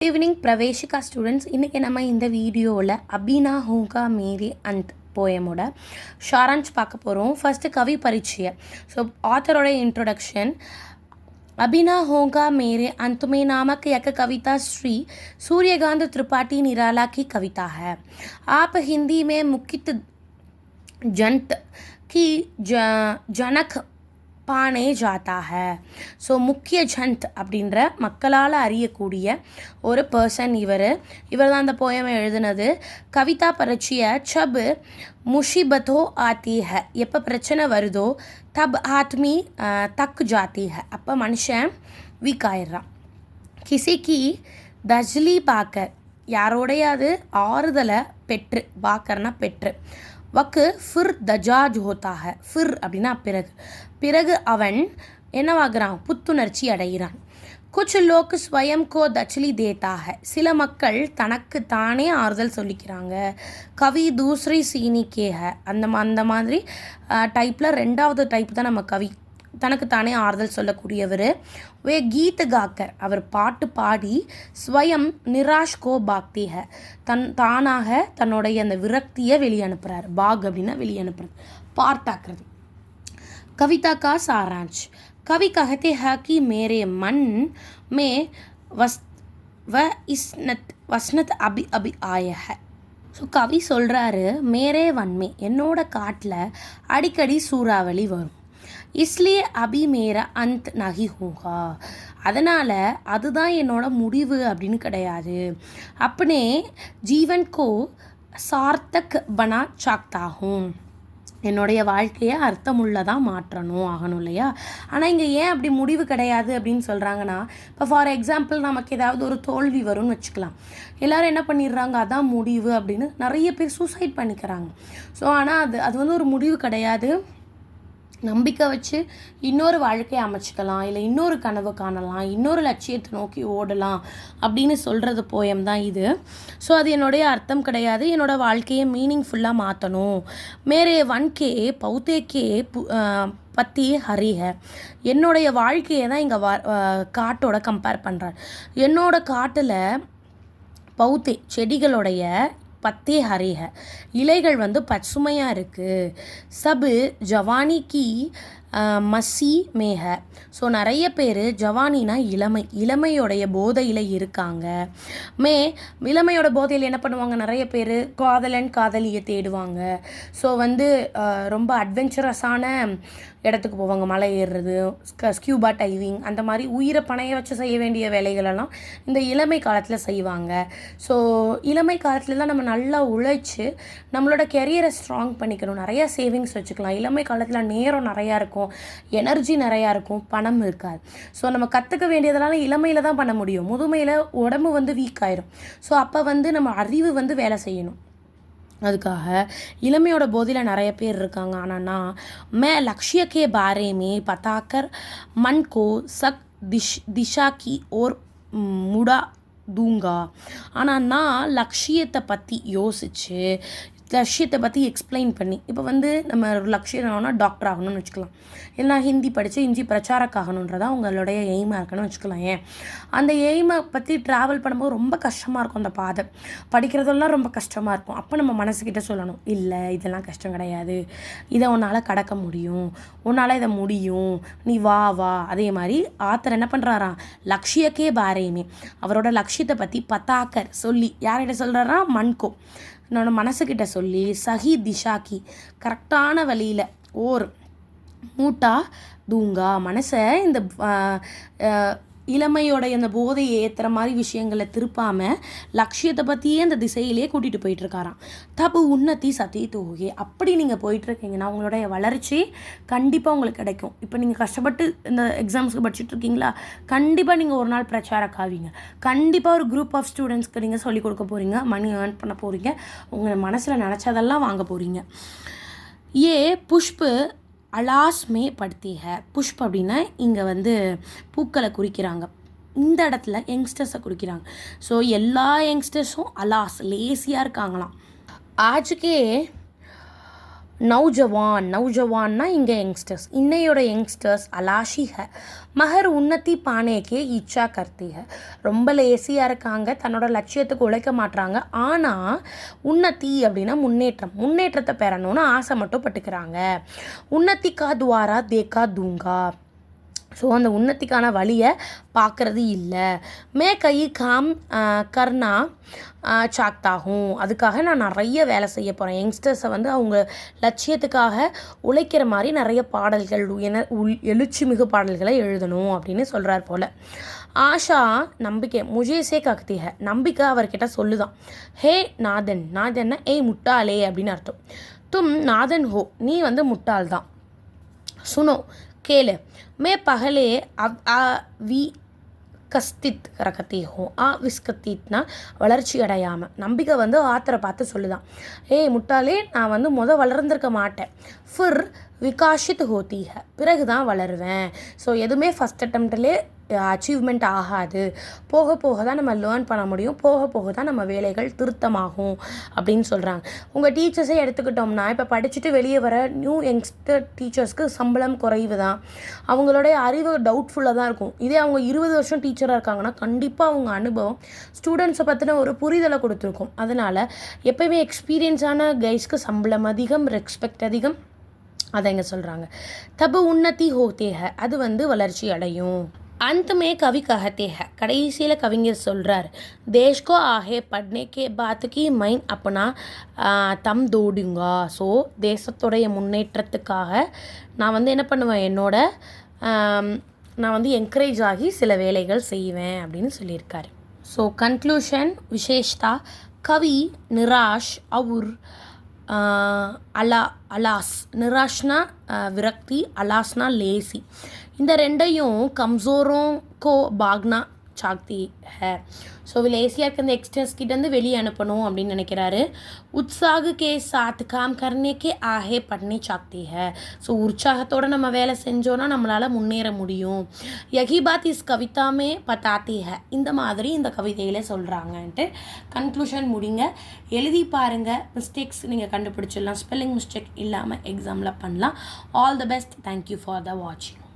Evening Praveshika students, இன்றைக்கி நம்ம இந்த வீடியோவில் அபினா ஹோகா மேரே அந்த் போயமோட ஷாரான்ச் பார்க்க போகிறோம். ஃபஸ்ட்டு கவி பரிச்சய. ஸோ ஆத்தரோட इंट्रोडक्शन। अभिना होगा मेरे अंत में नामक यक कविता श्री सूर्यकांत त्रिपाठी निराला की कविता है। आप हिंदी में मुख्य जंत की जनक பானே ஜாத்தா ஹே. ஸோ முக்கிய ஜந்த் அப்படின்ற மக்களால் அறியக்கூடிய ஒரு பர்சன் இவர் தான் அந்த போயமை எழுதினது. கவிதா பரிச்சய. சப் முஷிபத்தோ ஆத்தி ஹை, எப்போ பிரச்சனை வருதோ தப் ஆத்மி தக் ஜாத்தி ஹை, அப்போ மனுஷன் வீக் ஆயிடுறான். கிசிக்கு தஜ்லி பாக்கர், யாரோடையாவது ஆறுதலை பெற்று, பாக்கர்னா பெற்று, வக்கு ஃபிர் தஜாஜ் ஹோத்தா ஹை, ஃபிர் அப்படின்னா பிறகு, பிறகு அவன் என்னவாகிறான், புத்துணர்ச்சி அடைகிறான். குச் லோக் ஸ்வயம் கோ தச்லி தேத்தா ஹை, சில மக்கள் தனக்கு தானே ஆறுதல் சொல்லிக்கிறாங்க. கவி தூசரி சீனி கே ஹை, அந்த மாதிரி டைப்பில் ரெண்டாவது டைப் தான் நம்ம கவி, தனக்கு தானே ஆறுதல் சொல்லக்கூடியவர். வே கீத் காக்கர், அவர் பாட்டு பாடி, ஸ்வயம் நிராஷ் கோ பாக்தி ஹை, தானாக தன்னுடைய அந்த விரக்தியை வெளியே அனுப்புகிறார். பாக் அப்படின்னா வெளியே அனுப்புறது, பார்ட்டாக்குறது. कविता का सारांश। कवि कहते हैं कि मेरे मन में वसंत अभी अभी आया है। ஸோ கவி சொல்கிறாரு, மேரே வன்மே, என்னோட காட்டில் அடிக்கடி சூறாவளி வரும். இஸ்லியே அபி மேரா அந்த் நஹி ஹோகா, அதனால் அதுதான் என்னோட முடிவு அப்படின்னு கிடையாது. அப்பனே ஜீவன் கோ சார்த்தக் பனா சாக்தா ஹூம், என்னுடைய வாழ்க்கையை அர்த்தமுள்ளதாக மாற்றணும் ஆகணும் இல்லையா. ஆனால் இங்கே ஏன் அப்படி முடிவு கிடையாது அப்படின்னு சொல்கிறாங்கன்னா, இப்போ ஃபார் எக்ஸாம்பிள் நமக்கு ஏதாவது ஒரு தோல்வி வரும்னு வச்சுக்கலாம். எல்லோரும் என்ன பண்ணிடுறாங்க, அதான் முடிவு அப்படின்னு நிறைய பேர் சூசைட் பண்ணிக்கிறாங்க. ஸோ ஆனால் அது வந்து ஒரு முடிவு கிடையாது. நம்பிக்கை வச்சு இன்னொரு வாழ்க்கையை அமைச்சிக்கலாம், இல்லை இன்னொரு கனவு காணலாம், இன்னொரு லட்சியத்தை நோக்கி ஓடலாம் அப்படின்னு சொல்கிறது போயம் தான் இது. ஸோ அது என்னுடைய அர்த்தம் கிடையாது, என்னோடய வாழ்க்கையை மீனிங்ஃபுல்லாக மாற்றணும். மேரே வன்கே பௌத்தேக்கே பற்றி ஹரி ஹை, என்னுடைய வாழ்க்கையை தான் இங்கே காட்டோட கம்பேர் பண்ணுறார். என்னோட காட்டில் பௌத்தே செடிகளுடைய பத்தே ஹரி ஹை, இலைகள் வந்து பசுமையாக இருக்குது. சபு ஜவானிக்கு மசி மேஹ, ஸோ நிறைய பேர் ஜவானினா இளமையோடைய போதையில் இருக்காங்க. இளமையோட போதையில் என்ன பண்ணுவாங்க, நிறைய பேர் காதலியை தேடுவாங்க. ஸோ வந்து ரொம்ப அட்வென்ச்சரஸான இடத்துக்கு போவாங்க, மலை ஏறுறது, ஸ்கியூபா டைவிங், அந்த மாதிரி உயிரை பணைய வச்சு செய்ய வேண்டிய வேலைகளெல்லாம் இந்த இளமை காலத்தில் செய்வாங்க. ஸோ இளமை காலத்தில் தான் நம்ம நல்லா உழைச்சி நம்மளோட கெரியரை ஸ்ட்ராங் பண்ணிக்கணும், நிறையா சேவிங்ஸ் வச்சுக்கலாம். இளமை காலத்தில் நேரம் நிறையா இருக்கும், எனர்ஜி நிறையா இருக்கும், பணம் இருக்காது. ஸோ நம்ம கற்றுக்க வேண்டியதெல்லாம் இளமையில் தான் பண்ண முடியும், முதுமையில் உடம்பு வந்து வீக் ஆயிரும். ஸோ அப்போ வந்து நம்ம அறிவு வந்து வேலை செய்யணும். அதுக்காக இளமையோட போதியில் நிறைய பேர் இருக்காங்க. ஆனால் மே லக்ஷ்ய கே பாரே மே பதாக்கர் மன் கோ சக் திஷா கி ஓர் முடா தூங்கா, ஆனால் நான் லட்சியத்தை பற்றி யோசித்து, லட்சியத்தை பற்றி எக்ஸ்பிளைன் பண்ணி, இப்போ வந்து நம்ம ஒரு லட்சியம் என்னன்னா டாக்டர் ஆகணும்னு வச்சுக்கலாம், இல்லைனா ஹிந்தி படித்து இஞ்சி பிரச்சாரக் ஆகணுன்றதான் உங்களுடைய எய்மாக இருக்குன்னு வச்சுக்கலாம். ஏன் அந்த எய்மை பற்றி ட்ராவல் பண்ணும்போது ரொம்ப கஷ்டமாக இருக்கும், அந்த பாதை படிக்கிறதெல்லாம் ரொம்ப கஷ்டமாக இருக்கும். அப்போ நம்ம மனசுக்கிட்ட சொல்லணும், இல்லை இதெல்லாம் கஷ்டம் கிடையாது, இதை உன்னால் கடக்க முடியும், உன்னால் இதை முடியும், நீ வா வா. அதே மாதிரி ஆத்தர் என்ன பண்ணுறாராம், லக்ஷியக்கே பாரேமே, அவரோட லட்சியத்தை பற்றி பத்தாக்கர் சொல்லி யார்கிட்ட சொல்கிறாரா, மன்கோ, என்னோட மனசுக்கிட்ட சொல்லி, சஹி திஷாக்கி கரெக்டான வழியில், ஓர் மூட்டா தூங்கா, மனசை இந்த இளமையோட அந்த போதையை ஏற்றுற மாதிரி விஷயங்களை திருப்பாமல் லட்சியத்தை பற்றியே அந்த திசையிலே கூட்டிகிட்டு போயிட்டுருக்காராம். தப்பு உன்னதி சத்தி தோகே, அப்படி நீங்கள் போயிட்டுருக்கீங்கன்னா உங்களுடைய வளர்ச்சி கண்டிப்பாக உங்களுக்கு கிடைக்கும். இப்போ நீங்கள் கஷ்டப்பட்டு இந்த எக்ஸாம்ஸ்க்கு படிச்சுட்ருக்கீங்களா, கண்டிப்பாக நீங்கள் ஒரு நாள் பிரச்சாரக் ஆவீங்க. கண்டிப்பாக ஒரு குரூப் ஆஃப் ஸ்டூடெண்ட்ஸ்க்கு நீங்கள் சொல்லிக் கொடுக்க போகிறீங்க, மணி ஏர்ன் பண்ண போகிறீங்க, உங்கள் மனசில் நினச்சதெல்லாம் வாங்க போகிறீங்க. ஏ புஷ்பு அலாஸ்மே படுத்தி ஹை, புஷ்ப் அப்படின்னா இங்கே வந்து பூக்களை குறிக்கிறாங்க, இந்த இடத்துல யங்ஸ்டர்ஸை குறிக்கிறாங்க. ஸோ எல்லா யங்ஸ்டர்ஸும் அலாஸ் லேசியாக இருக்காங்களாம். ஆஜுக்கே नौजवान नौजवानना இங்கே யங்ஸ்டர்ஸ் இன்னையோட யங்ஸ்டர்ஸ் அலாஷி है மகர் உன்னதி பானேக்கே இச்சா கர்த்தி है ரொம்ப லேசியாக இருக்காங்க தன்னோட லட்சியத்துக்கு உழைக்க மாட்றாங்க ஆனால் உன்னதி அப்படின்னா முன்னேற்றத்தை பெறணும்னு ஆசை மட்டும் பட்டுக்கிறாங்க உன்னதிக்கா துவாரா தேக்கா தூங்கா ஸோ அந்த உன்னதிக்கான வழியை பார்க்குறது இல்லை கை காம் கர்னா சாக்தாகும் அதுக்காக நான் நிறைய வேலை செய்ய போகிறேன் யங்ஸ்டர்ஸை வந்து அவங்க லட்சியத்துக்காக உழைக்கிற மாதிரி நிறைய பாடல்கள் எழுச்சி மிகு பாடல்களை எழுதணும் அப்படின்னு சொல்கிறார் போல் ஆஷா நம்பிக்கை முஜேசே கக்திக நம்பிக்கை அவர்கிட்ட சொல்லுதான் ஹே நாதன்னா ஏய் முட்டாளே அப்படின்னு அர்த்தம் தும் நாதன் ஹோ நீ வந்து முட்டாள் தான் சுனோ கேளு मैं पहले கஸ்தித் ரகத்தி ஹோ விஸ்கத்தித்னா வளர்ச்சி அடையாமல் நம்பிக்கை வந்து ஆத்தரை பார்த்து சொல்லுதான் முட்டாளே நான் வந்து வளர்ந்துருக்க மாட்டேன் ஃபிர் விகாஷித் ஹோத்தி ஹை பிறகு தான் வளருவேன் ஸோ எதுவுமே ஃபஸ்ட் அட்டம்ப்ட்லே அச்சீவ்மெண்ட் ஆகாது போக போக தான் நம்ம லேர்ன் பண்ண முடியும் போக போக தான் நம்ம வேலைகள் திருத்தமாகும் அப்படின்னு சொல்கிறாங்க உங்கள் டீச்சர்ஸே எடுத்துக்கிட்டோம்னா இப்போ படிச்சுட்டு வெளியே வர நியூ யங்ஸ்டர் டீச்சர்ஸ்க்கு சம்பளம் குறைவு தான் அவங்களுடைய அறிவு டவுட்ஃபுல்லாக தான் இருக்கும் இதே அவங்க 20 வருஷம் டீச்சராக இருக்காங்கன்னா கண்டிப்பாக அவங்க அனுபவம் ஸ்டூடெண்ட்ஸை பற்றின ஒரு புரிதலை கொடுத்துருக்கும் அதனால் எப்போயுமே எக்ஸ்பீரியன்ஸான கைஸ்க்கு சம்பளம் அதிகம் ரெஸ்பெக்ட் அதிகம் அதை இங்கே சொல்கிறாங்க தபு உன்னதி ஹோத்தே ஹை அது வந்து வளர்ச்சி அடையும் अंत में कवि कहते हैं கடைசியில் கவிஞர் சொல்கிறார் தேஷ் को ஆகே पढ़ने के बाद की मैं अपना தம் தோடுங்கா ஸோ தேசத்துடைய முன்னேற்றத்துக்காக நான் வந்து என்ன பண்ணுவேன் நான் வந்து என்கரேஜ் ஆகி சில வேலைகள் செய்வேன் அப்படின்னு சொல்லியிருக்காரு ஸோ கன்க்ளூஷன் விசேஷ்தா கவி நிராஷ் அவுர் அலாஸ் நிராஷ்னா விரக்தி அலாஸ்னா லேசி இந்த ரெண்டையும் கம்சோரோं को भागना चाहती है ஸோ லேசியாக இருக்க இந்த யங்ஸ்டர்ஸ் கிட்டேருந்து வெளியே அனுப்பணும் அப்படின்னு நினைக்கிறாரு உற்சாக கே சாத் காம் கர்னேக்கே ஆஹே பட்னே சாக்தி ஹை ஸோ உற்சாகத்தோடு நம்ம வேலை செஞ்சோன்னா நம்மளால் முன்னேற முடியும் யகி பாத் இஸ் கவிதாமே பத்தாத்தி ஹை இந்த மாதிரி இந்த கவிதையில் சொல்கிறாங்கன்ட்டு கன்க்ளூஷன் முடிங்க எழுதி பாருங்கள் மிஸ்டேக்ஸ் நீங்கள் கண்டுபிடிச்சிடலாம் ஸ்பெல்லிங் மிஸ்டேக் இல்லாமல் எக்ஸாமில் பண்ணலாம் all the best thank you for the வாட்சிங்